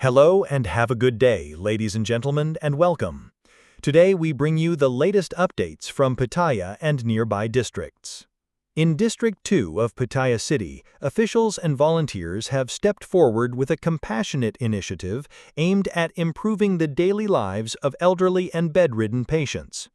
Hello and have a good day, ladies and gentlemen, and welcome. Today we bring you the latest updates from Pattaya and nearby districts. In District 2 of Pattaya City, officials and volunteers have stepped forward with a compassionate initiative aimed at improving the daily lives of elderly and bedridden patients.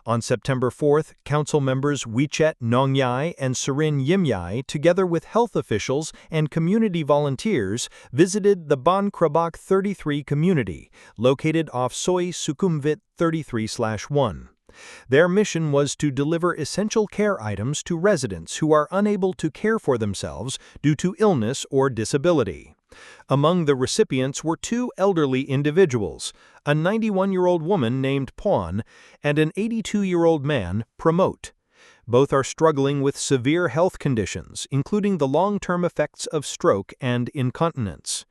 On September 4th, council members Wichet Nongyai and Surin Yimyai, together with health officials and community volunteers, visited the Ban Krabak 33 community, located off Soy Sukhumvit 33/1. Their mission was to deliver essential care items to residents who are unable to care for themselves due to illness or disability. Among the recipients were two elderly individuals, a 91-year-old woman named Puan and an 82-year-old man, Pramot. Both are struggling with severe health conditions, including the long-term effects of stroke and incontinence.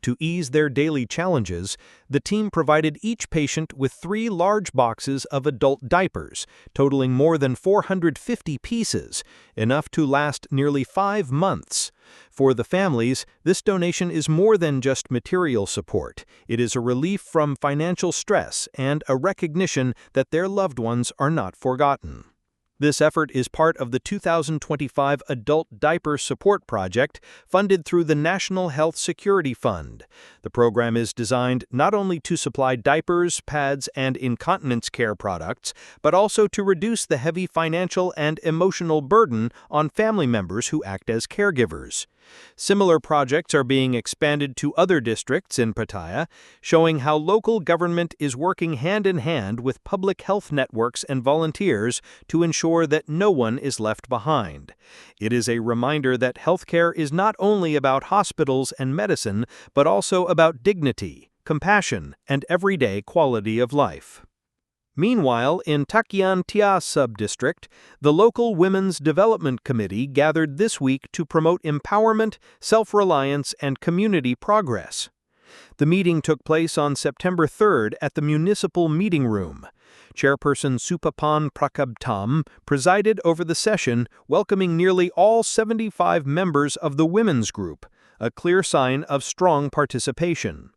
To ease their daily challenges, the team provided each patient with 3 large boxes of adult diapers, totaling more than 450 pieces, enough to last nearly 5 months. For the families, this donation is more than just material support. It is a relief from financial stress and a recognition that their loved ones are not forgotten. This effort is part of the 2025 Adult Diaper Support Project, funded through the National Health Security Fund. The program is designed not only to supply diapers, pads, and incontinence care products, but also to reduce the heavy financial and emotional burden on family members who act as caregivers. Similar projects are being expanded to other districts in Pattaya, showing how local government is working hand in hand with public health networks and volunteers to ensure that no one is left behind. It is a reminder that healthcare is not only about hospitals and medicine, but also about dignity, compassion, and everyday quality of life. Meanwhile, in Takhian Tia Subdistrict, the local Women's Development Committee gathered this week to promote empowerment, self-reliance, and community progress. The meeting took place on September 3rd at the Municipal Meeting Room. Chairperson Supapan Prakabtam presided over the session, welcoming nearly all 75 members of the women's group, a clear sign of strong participation.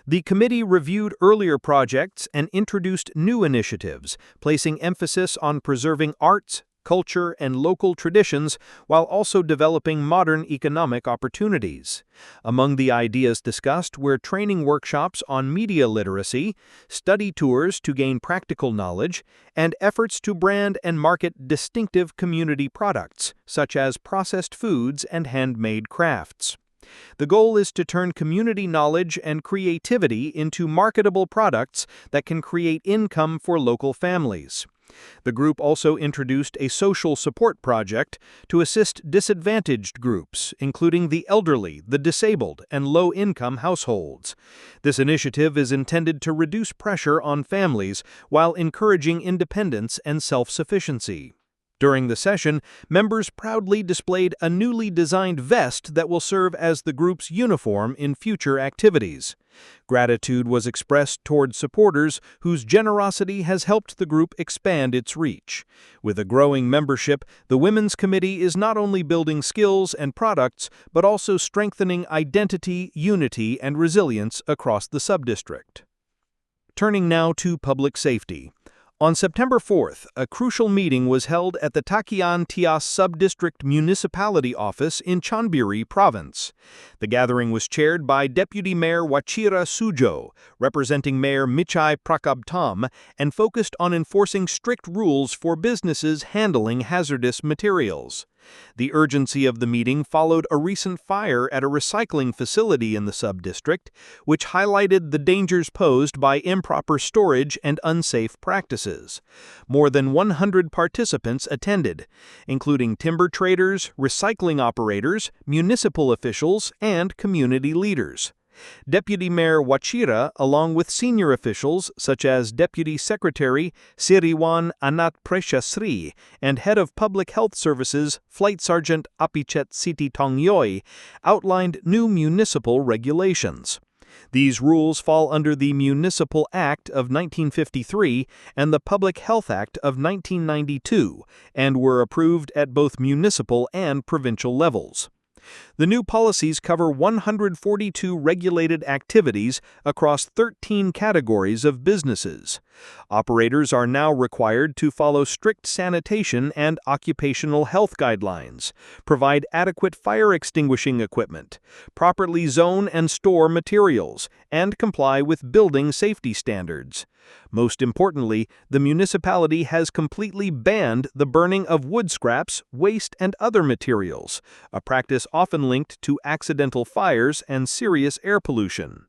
The committee reviewed earlier projects and introduced new initiatives, placing emphasis on preserving arts, culture, and local traditions while also developing modern economic opportunities. Among the ideas discussed were training workshops on media literacy, study tours to gain practical knowledge, and efforts to brand and market distinctive community products, such as processed foods and handmade crafts. The goal is to turn community knowledge and creativity into marketable products that can create income for local families. The group also introduced a social support project to assist disadvantaged groups, including the elderly, the disabled, and low-income households. This initiative is intended to reduce pressure on families while encouraging independence and self-sufficiency. During the session, members proudly displayed a newly designed vest that will serve as the group's uniform in future activities. Gratitude was expressed toward supporters whose generosity has helped the group expand its reach. With a growing membership, the Women's Committee is not only building skills and products, but also strengthening identity, unity, and resilience across the subdistrict. Turning now to public safety. On September 4th, a crucial meeting was held at the Takhian Tia Subdistrict Municipality Office in Chonburi Province. The gathering was chaired by Deputy Mayor Wachira Sujo, representing Mayor Michai Prakabtam, and focused on enforcing strict rules for businesses handling hazardous materials. The urgency of the meeting followed a recent fire at a recycling facility in the sub-district, which highlighted the dangers posed by improper storage and unsafe practices. More than 100 participants attended, including timber traders, recycling operators, municipal officials, and community leaders. Deputy Mayor Wachira, along with senior officials such as Deputy Secretary Siriwan Anat Preshasri and Head of Public Health Services Flight Sergeant Apichet Siti Tongyoy, outlined new municipal regulations. These rules fall under the Municipal Act of 1953 and the Public Health Act of 1992 and were approved at both municipal and provincial levels. The new policies cover 142 regulated activities across 13 categories of businesses. Operators are now required to follow strict sanitation and occupational health guidelines, provide adequate fire extinguishing equipment, properly zone and store materials, and comply with building safety standards. Most importantly, the municipality has completely banned the burning of wood scraps, waste, and other materials, a practice often linked to accidental fires and serious air pollution.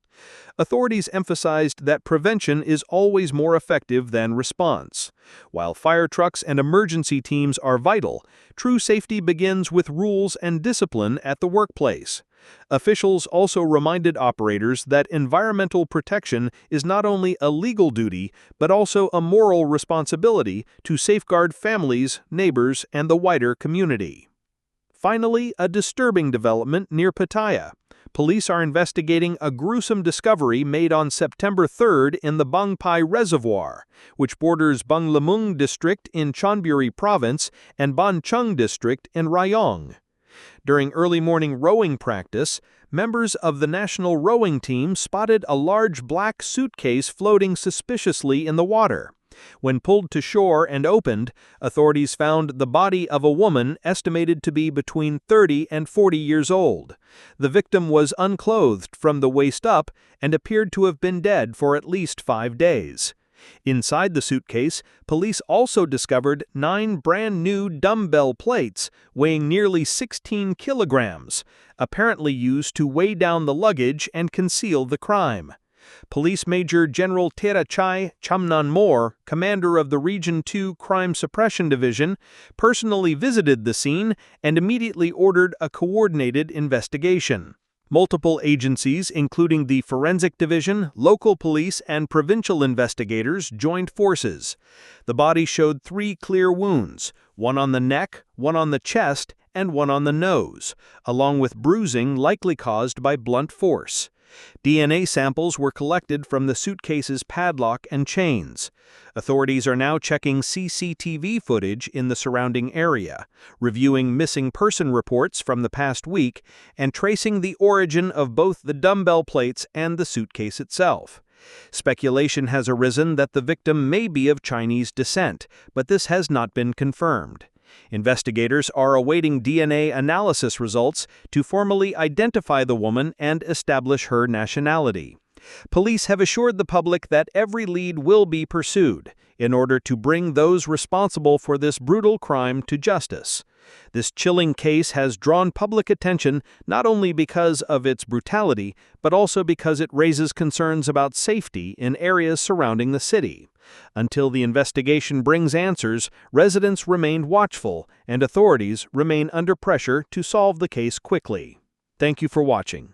Authorities emphasized that prevention is always more effective than response. While fire trucks and emergency teams are vital, true safety begins with rules and discipline at the workplace. Officials also reminded operators that environmental protection is not only a legal duty, but also a moral responsibility to safeguard families, neighbors, and the wider community. Finally, a disturbing development near Pattaya. Police are investigating a gruesome discovery made on September 3rd in the Bangpai Reservoir, which borders Banglamung District in Chonburi Province and Ban Chung District in Rayong. During early morning rowing practice, members of the national rowing team spotted a large black suitcase floating suspiciously in the water. When pulled to shore and opened, authorities found the body of a woman estimated to be between 30 and 40 years old. The victim was unclothed from the waist up and appeared to have been dead for at least 5 days. Inside the suitcase, police also discovered 9 brand-new dumbbell plates weighing nearly 16 kilograms, apparently used to weigh down the luggage and conceal the crime. Police Major General Terachai Chamnanmor, commander of the Region 2 Crime Suppression Division, personally visited the scene and immediately ordered a coordinated investigation. Multiple agencies, including the Forensic Division, local police, and provincial investigators, joined forces. The body showed 3 clear wounds, one on the neck, one on the chest, and one on the nose, along with bruising likely caused by blunt force. DNA samples were collected from the suitcase's padlock and chains. Authorities are now checking CCTV footage in the surrounding area, reviewing missing person reports from the past week, and tracing the origin of both the dumbbell plates and the suitcase itself. Speculation has arisen that the victim may be of Chinese descent, but this has not been confirmed. Investigators are awaiting DNA analysis results to formally identify the woman and establish her nationality. Police have assured the public that every lead will be pursued in order to bring those responsible for this brutal crime to justice. This chilling case has drawn public attention not only because of its brutality, but also because it raises concerns about safety in areas surrounding the city. Until the investigation brings answers, residents remain watchful and authorities remain under pressure to solve the case quickly. Thank you for watching.